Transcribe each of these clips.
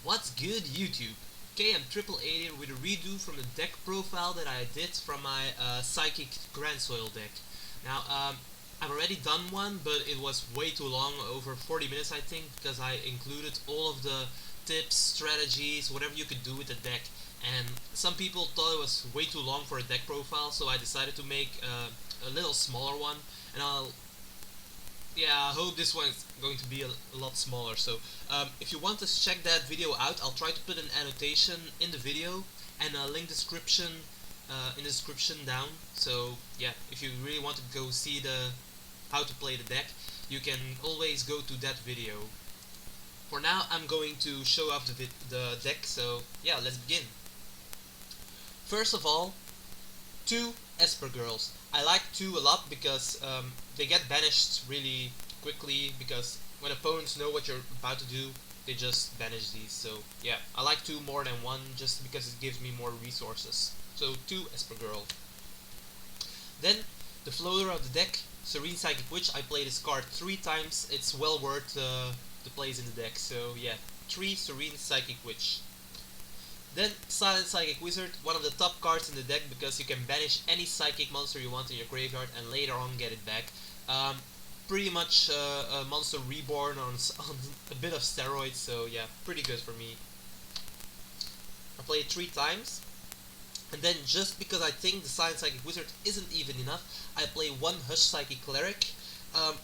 What's good, YouTube? Okay, I'm Triple A here with a redo from the deck profile that I did from my Psychic Grand Soil deck. Now, I've already done one, but it was way too long, over 40 minutes I think, because I included all of the tips, strategies, whatever you could do with the deck. And some people thought it was way too long for a deck profile, so I decided to make a little smaller one, and I hope this one is going to be a lot smaller. So if you want to check that video out, I'll try to put an annotation in the video and a link description in the description down. So yeah, if you really want to go see the how to play the deck, you can always go to that video. For now, I'm going to show off the deck. So yeah, let's begin. First of all, two Esper girls. I like two a lot because they get banished really quickly, because when opponents know what you're about to do, they just banish these. So yeah, I like two more than one just because it gives me more resources. So two Esper girl. Then the floater of the deck, Serene Psychic Witch. I play this card 3 times. It's well worth the place in the deck. So yeah, 3 Serene Psychic Witch. Then Silent Psychic Wizard, one of the top cards in the deck because you can banish any psychic monster you want in your graveyard and later on get it back. Pretty much a monster reborn on a bit of steroids, so yeah, pretty good for me. I play it 3 times, and then just because I think the Silent Psychic Wizard isn't even enough, I play one Hush Psychic Cleric.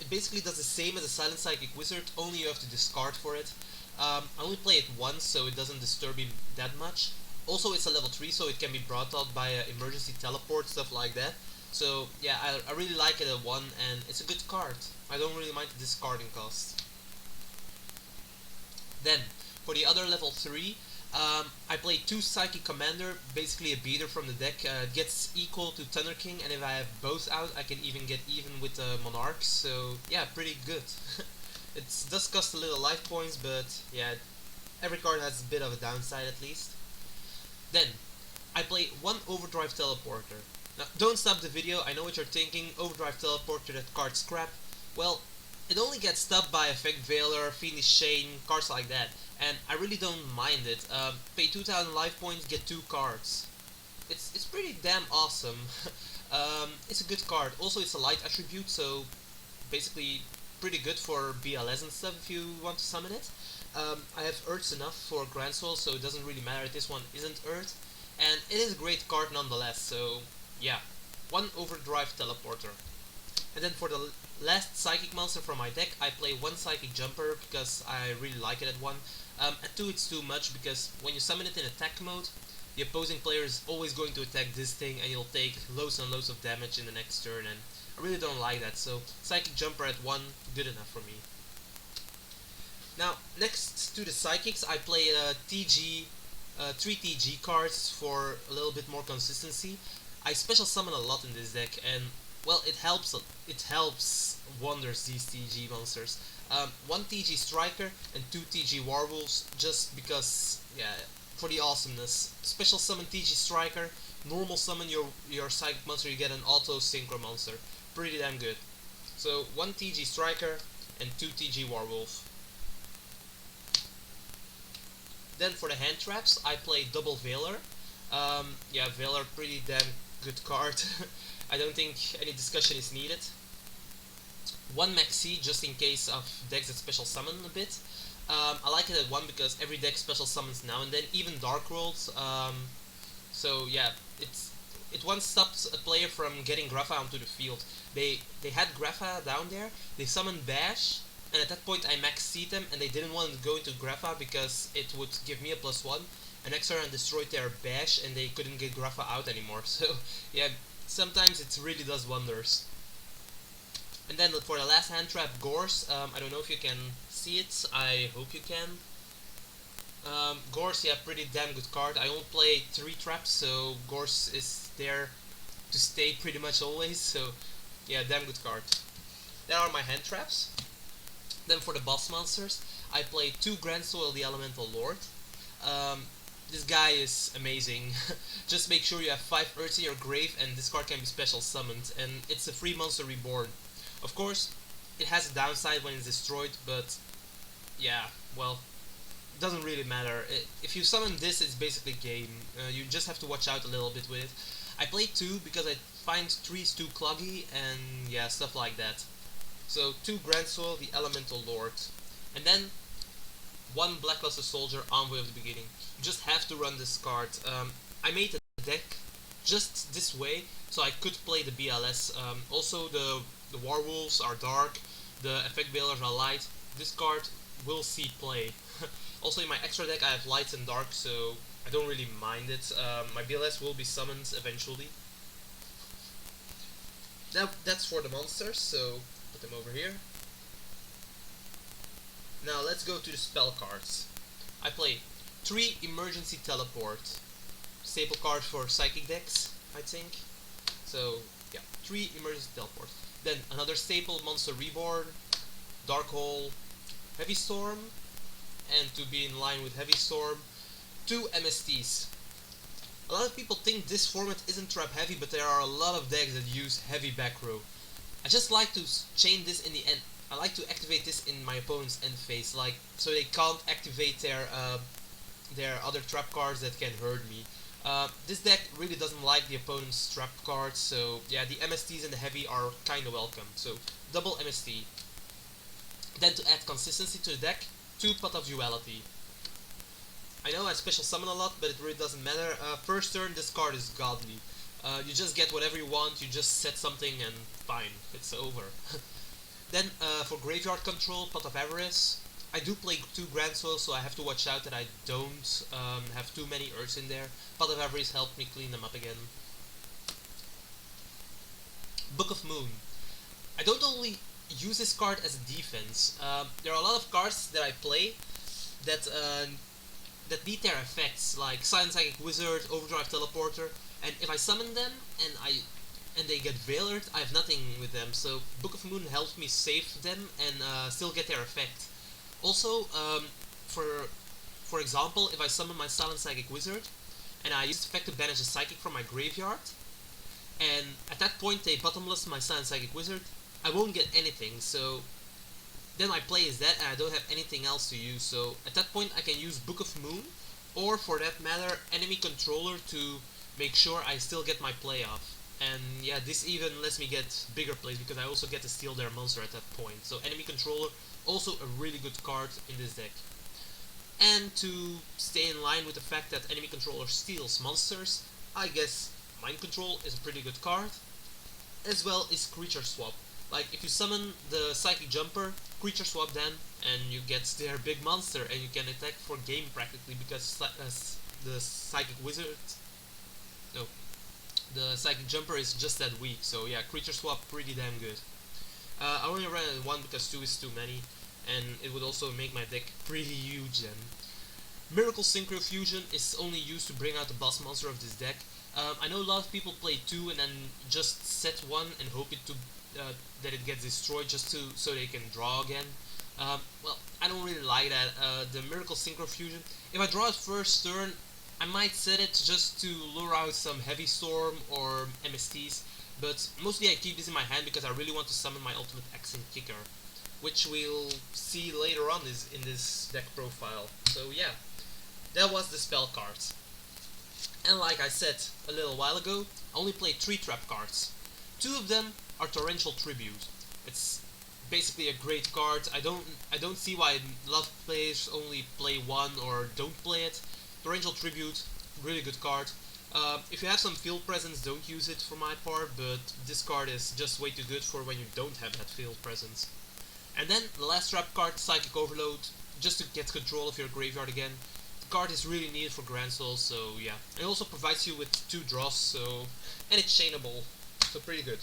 It basically does the same as a Silent Psychic Wizard, only you have to discard for it. I only play it once, so it doesn't disturb me that much. Also, it's a level 3, so it can be brought out by emergency teleport, stuff like that. So yeah, I really like it at 1, and it's a good card. I don't really mind the discarding cost. Then, for the other level 3, I play 2 Psychic Commander, basically a beater from the deck. It gets equal to Thunder King, and if I have both out, I can even get even with the Monarchs, so yeah, pretty good. It does cost a little life points, but yeah, every card has a bit of a downside at least. Then, I play one Overdrive Teleporter. Now, don't stop the video, I know what you're thinking, Overdrive Teleporter, that card's crap. Well, it only gets stopped by Effect Veiler, Fiendish Chain, cards like that, and I really don't mind it. Pay 2000 life points, get 2 cards. It's pretty damn awesome. It's a good card. Also, it's a light attribute, so basically pretty good for BLS and stuff if you want to summon it. I have Earths enough for Grand Soul, so it doesn't really matter if this one isn't Earth. And it is a great card nonetheless, so yeah. One Overdrive Teleporter. And then for the last Psychic monster from my deck, I play one Psychic Jumper because I really like it at 1. At 2 it's too much because when you summon it in attack mode, the opposing player is always going to attack this thing and you'll take loads and loads of damage in the next turn, and I really don't like that, so Psychic Jumper at 1, good enough for me. Now, next to the Psychics, I play TG, 3 TG cards for a little bit more consistency. I special summon a lot in this deck, and well, it helps wonders, these TG monsters. 1 TG Striker and 2 TG Warwolves, just because, yeah, for the awesomeness. Special summon TG Striker, normal summon your Psychic monster, you get an auto Synchro monster. Pretty damn good. So 1 TG Striker and 2 TG Warwolf. Then for the hand traps, I play double Veiler. Yeah, Veiler, pretty damn good card. I don't think any discussion is needed. 1 Maxi, just in case of decks that special summon a bit. I like it at 1 because every deck special summons now and then, even Dark Worlds. So yeah, it once stopped a player from getting Grapha onto the field. They had Grapha down there, they summoned Bash, and at that point I maxed them and they didn't want to go into Grapha because it would give me a +1. And next turn I destroyed their Bash and they couldn't get Grapha out anymore. So yeah, sometimes it really does wonders. And then for the last hand trap, Gorse. I don't know if you can see it, I hope you can. Gorse, yeah, pretty damn good card. I only play 3 traps, so Gorse is there to stay pretty much always, so yeah, damn good card. There are my hand traps. Then for the boss monsters, I play 2 Grand Soil the Elemental Lord. This guy is amazing. Just make sure you have 5 Earths in your grave and this card can be special summoned, and it's a free monster reborn. Of course, it has a downside when it's destroyed, but yeah, well, doesn't really matter. If you summon this, it's basically game. You just have to watch out a little bit with it. I play 2 because I find 3's too cloggy and yeah, stuff like that. So 2 Grand Soil, the Elemental Lord. And then 1 Blackluster Soldier, Envoy of the Beginning. You just have to run this card. I made a deck just this way so I could play the BLS. Also the Warwolves are dark, the Effect Veilers are light. This card will see play. Also in my extra deck I have lights and dark, so I don't really mind it. My BLS will be summoned eventually. That's for the monsters, so put them over here. Now let's go to the spell cards. I play 3 Emergency Teleport. Staple card for Psychic decks, I think. So yeah, 3 Emergency Teleport. Then another staple, Monster Reborn, Dark Hole, Heavy Storm, and to be in line with Heavy Storm, 2 MSTs. A lot of people think this format isn't trap heavy, but there are a lot of decks that use heavy back row. I just like to chain this in the end. I like to activate this in my opponent's end phase, like so they can't activate their other trap cards that can hurt me. This deck really doesn't like the opponent's trap cards, so yeah, the MSTs and the heavy are kinda welcome. So double MST. Then to add consistency to the deck, 2 Pot of Duality. I know I special summon a lot, but it really doesn't matter. First turn, this card is godly. You just get whatever you want, you just set something and fine, it's over. Then for graveyard control, Pot of Avarice. I do play 2 Grand Soil, so I have to watch out that I don't have too many Earths in there. Pot of Avarice helped me clean them up again. Book of Moon. I don't only use this card as a defense. There are a lot of cards that I play that that beat their effects, like Silent Psychic Wizard, Overdrive Teleporter, and if I summon them and they get Veilered, I have nothing with them, so Book of Moon helps me save them and still get their effect. Also, for example, if I summon my Silent Psychic Wizard, and I use effect to banish a Psychic from my graveyard, and at that point they bottomless my Silent Psychic Wizard, I won't get anything, so then my play is dead and I don't have anything else to use, so at that point I can use Book of Moon, or for that matter, Enemy Controller to make sure I still get my play off. And yeah, this even lets me get bigger plays because I also get to steal their monster at that point. So Enemy Controller, also a really good card in this deck. And to stay in line with the fact that Enemy Controller steals monsters, I guess Mind Control is a pretty good card, as well as Creature Swap. Like if you summon the Psychic Jumper, Creature Swap them, and you get their big monster, and you can attack for game practically because the Psychic Wizard, no, the Psychic Jumper is just that weak. So yeah, Creature Swap pretty damn good. I only ran it 1 because 2 is too many, and it would also make my deck pretty huge then. Miracle Synchro Fusion is only used to bring out the boss monster of this deck. I know a lot of people play 2 and then just set 1 and hope it to that it gets destroyed just so they can draw again. Well, I don't really like that. The Miracle Synchro Fusion, if I draw it first turn, I might set it just to lure out some Heavy Storm or MSTs, but mostly I keep this in my hand because I really want to summon my ultimate Accent Kicker, which we'll see later on in this deck profile. So yeah, that was the spell cards. And like I said a little while ago, I only played 3 trap cards. 2 of them are Torrential Tribute. It's basically a great card. I don't see why a lot of players only play 1 or don't play it. Torrential Tribute, really good card. If you have some field presence, don't use it for my part, but this card is just way too good for when you don't have that field presence. And then the last trap card, Psychic Overload, just to get control of your graveyard again. The card is really needed for Grand Soul, so yeah. It also provides you with 2 draws, so and it's chainable, so pretty good.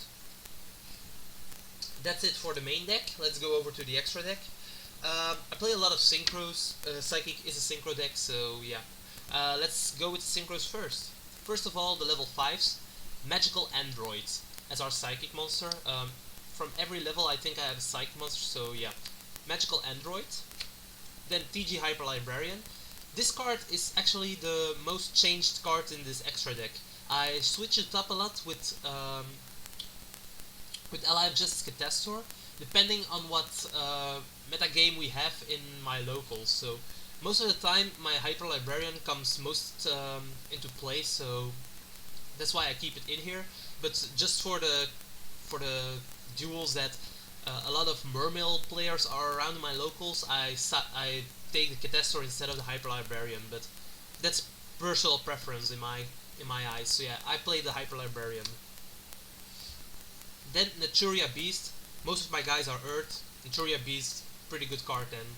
That's it for the main deck. Let's go over to the extra deck. I play a lot of synchros. Psychic is a synchro deck, so yeah. Let's go with the synchros first. First of all, the level 5s, Magical Android as our Psychic monster. From every level I think I have a Psychic monster, so yeah. Magical Android. Then T.G. Hyper Librarian. This card is actually the most changed card in this extra deck. I switch it up a lot with Ally of Justice Catastor, depending on what metagame we have in my locals. So Most of the time my Hyper Librarian comes most into play, so that's why I keep it in here. But just for the duels that a lot of Mermail players are around in my locals, I take the Catestor instead of the Hyper Librarian, but that's personal preference in my eyes. So yeah, I play the Hyper Librarian. Then Naturia Beast. Most of my guys are Earth. Naturia Beast, pretty good card then.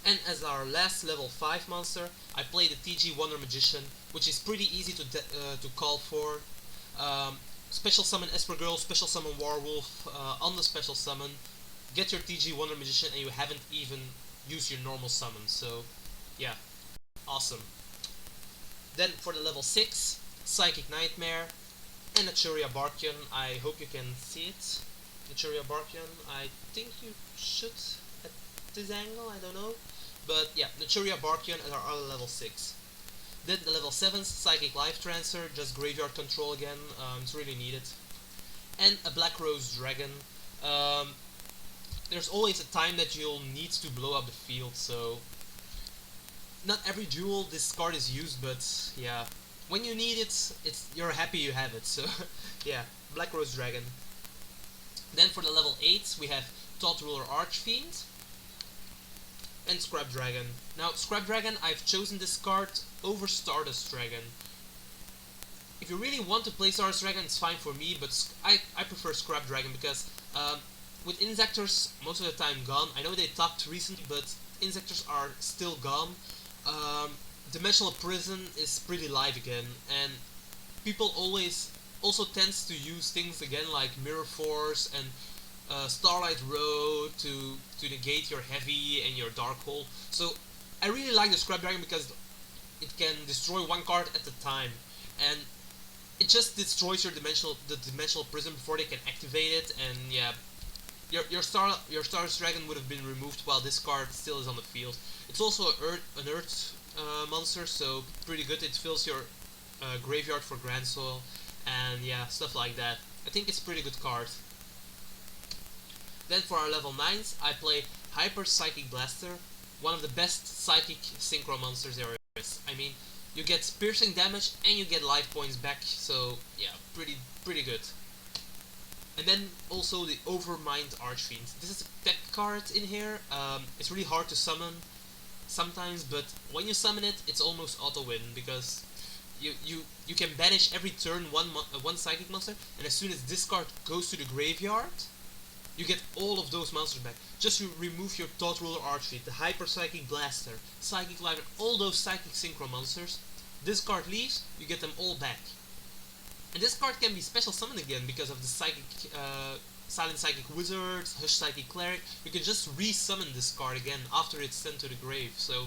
And as our last level 5 monster, I play the T.G. Wonder Magician, which is pretty easy to call for. Special summon Esper Girl, special summon Warwolf on the special summon. Get your T.G. Wonder Magician and you haven't even used your normal summon, so yeah, awesome. Then for the level 6, Psychic Nightmare and Naturia Barkion. I hope you can see it. Naturia Barkion, I think you should at this angle, I don't know. But yeah, Naturia Barkion at our other level 6. Then the level 7 Psychic Life Transfer, just graveyard control again, it's really needed. And a Black Rose Dragon. There's always a time that you'll need to blow up the field, so not every duel this card is used, but yeah, when you need it, you're happy you have it, so yeah, Black Rose Dragon. Then for the level 8 we have Thought Ruler Archfiend and Scrap Dragon. Now, Scrap Dragon, I've chosen this card over Stardust Dragon. If you really want to play Stardust Dragon, it's fine for me, but I prefer Scrap Dragon because with Insectors most of the time gone. I know they talked recently, but Insectors are still gone. Dimensional Prison is pretty live again, and people always also tends to use things again like Mirror Force and Starlight Road to negate your Heavy and your Dark Hole. So I really like the Scrap Dragon because it can destroy one card at a time, and it just destroys the dimensional prism before they can activate it. And yeah, your Stardust Dragon would have been removed while this card still is on the field. It's also an Earth monster, so pretty good. It fills your graveyard for Grand Soil, and yeah, stuff like that. I think it's a pretty good card. Then for our level 9s, I play Hyper Psychic Blaster, one of the best Psychic Synchro monsters there is. I mean, you get piercing damage and you get life points back, so yeah, pretty good. And then also the Overmind Archfiend. This is a tech card in here. It's really hard to summon sometimes, but when you summon it, it's almost auto-win because you can banish every turn one Psychic monster, and as soon as this card goes to the graveyard, you get all of those monsters back. Just remove your Thought Ruler Archfiend, the Hyper Psychic Blaster, Psychic Librarian, all those Psychic Synchro monsters. This card leaves, you get them all back. And this card can be special summoned again because of the Psychic, Silent Psychic Wizard, Hush Psychic Cleric. You can just re-summon this card again after it's sent to the grave. So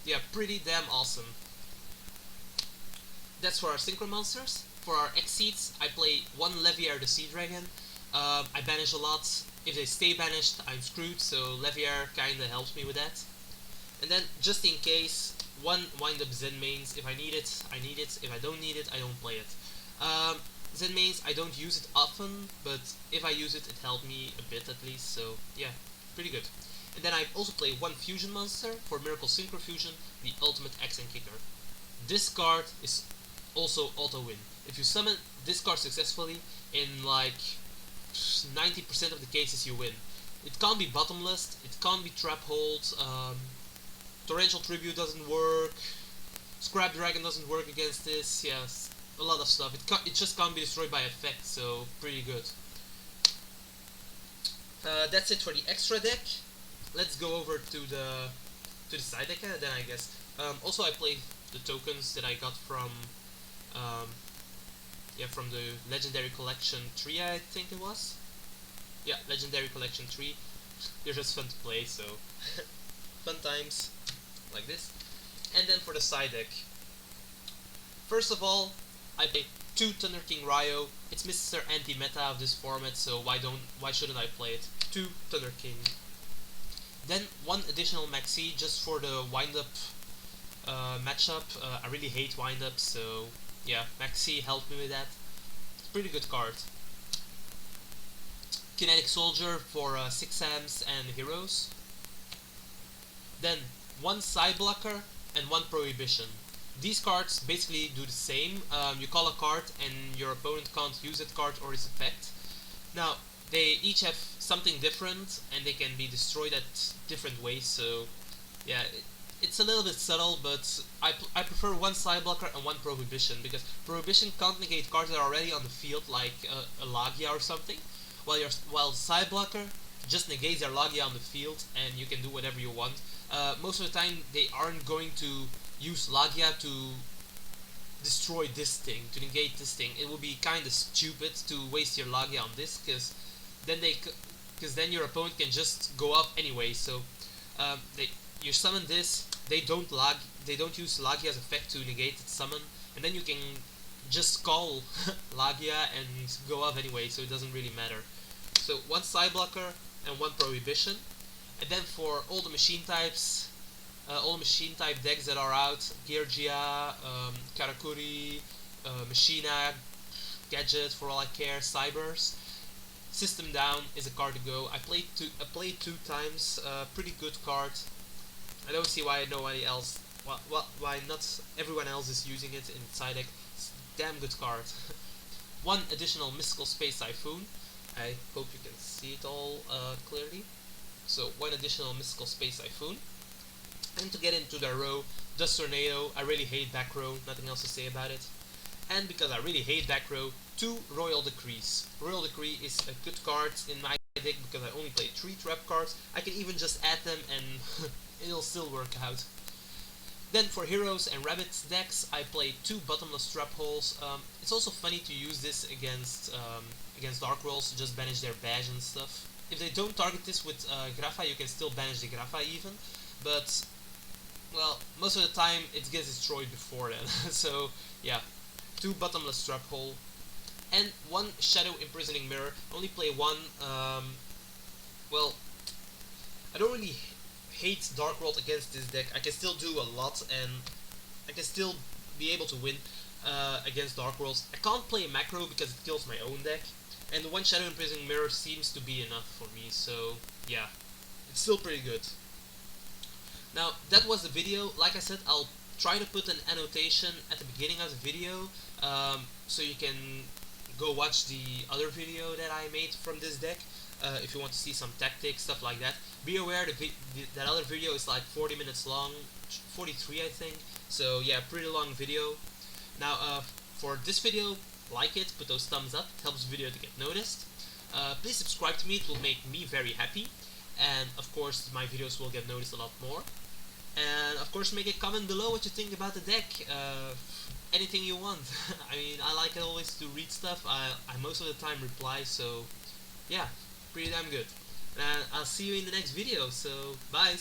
yeah, pretty damn awesome. That's for our Synchro monsters. For our Exceeds, I play one Leviair the Sea Dragon. I banish a lot. If they stay banished, I'm screwed, so Leviair kinda helps me with that. And then, just in case, one Wind Up Zen Mains. If I need it, I need it. If I don't need it, I don't play it. Zen Mains, I don't use it often, but if I use it, it helped me a bit at least, so yeah, pretty good. And then I also play one Fusion monster for Miracle Synchro Fusion, the Ultimate Accent Kicker. This card is also auto-win. If you summon this card successfully, in like 90% of the cases you win. It can't be bottomless, it can't be trap hold, Torrential Tribute doesn't work, Scrap Dragon doesn't work against this, yes, a lot of stuff. It just can't be destroyed by effect, so pretty good. That's it for the extra deck. Let's go over to the side deck then, I guess. Also I play the tokens that I got from from the Legendary Collection 3, I think it was. Yeah, Legendary Collection 3. They're just fun to play, so fun times like this. And then for the side deck, first of all, I play 2 Thunder King Ryo. It's Mr. Anti-Meta of this format, so why shouldn't I play it? 2 Thunder King. Then 1 additional Maxi just for the wind-up matchup. I really hate wind-ups, so yeah, Maxi helped me with that. It's a pretty good card. Kinetic Soldier for 6 Ams and Heroes. Then one side blocker, and one prohibition. These cards basically do the same. You call a card and your opponent can't use that card or its effect. Now, they each have something different and they can be destroyed at different ways, so yeah, it's a little bit subtle, but I prefer one side blocker and one prohibition, because prohibition can't negate cards that are already on the field, like a Lagia or something, while side blocker just negates their Lagia on the field and you can do whatever you want. Most of the time they aren't going to use Lagia to destroy this thing, to negate this thing. It would be kind of stupid to waste your Lagia on this, because then your opponent can just go up anyway. So you summon this, they don't use Lagia's effect to negate its summon, and then you can just call Lagia and go up anyway, so it doesn't really matter. So one side blocker and one prohibition, and then for all the machine types, all machine type decks that are out, Geargia, Karakuri, Machina, Gadget for all I care, Cybers. System Down is a card to go. I played two times, pretty good card. I don't see why nobody else, why not everyone else is using it in side deck. It's a damn good card. One additional Mystical Space Typhoon. I hope you can see it all clearly. So one additional Mystical Space Typhoon. And to get into the row, Dust Tornado. I really hate back row, nothing else to say about it. And because I really hate back row, 2 Royal Decrees. Royal Decree is a good card in my deck because I only play 3 trap cards. I can even just add them and it'll still work out. Then for Heroes and Rabbits decks, I play 2 Bottomless Trap Holes. It's also funny to use this against Dark Rolls to just banish their badge and stuff. If they don't target this with Grapha, you can still banish the Grapha even, but well, most of the time it gets destroyed before then. So yeah, 2 Bottomless Trap Hole and 1 Shadow Imprisoning Mirror. Only play 1. Well, I don't really hate Dark World against this deck. I can still do a lot and I can still be able to win against Dark Worlds. I can't play Macro because it kills my own deck, and the 1 Shadow Imprisoning Mirror seems to be enough for me, so yeah, it's still pretty good. Now, that was the video. Like I said, I'll try to put an annotation at the beginning of the video, so you can go watch the other video that I made from this deck, if you want to see some tactics, stuff like that. Be aware that other video is like 40 minutes long, 43 I think, so yeah, pretty long video. Now, for this video, like it, put those thumbs up, it helps the video to get noticed. Please subscribe to me, it will make me very happy, and of course my videos will get noticed a lot more. And of course, make a comment below what you think about the deck. Anything you want. I mean, I like it always to read stuff. I most of the time reply, so yeah, pretty damn good. And I'll see you in the next video, so bye!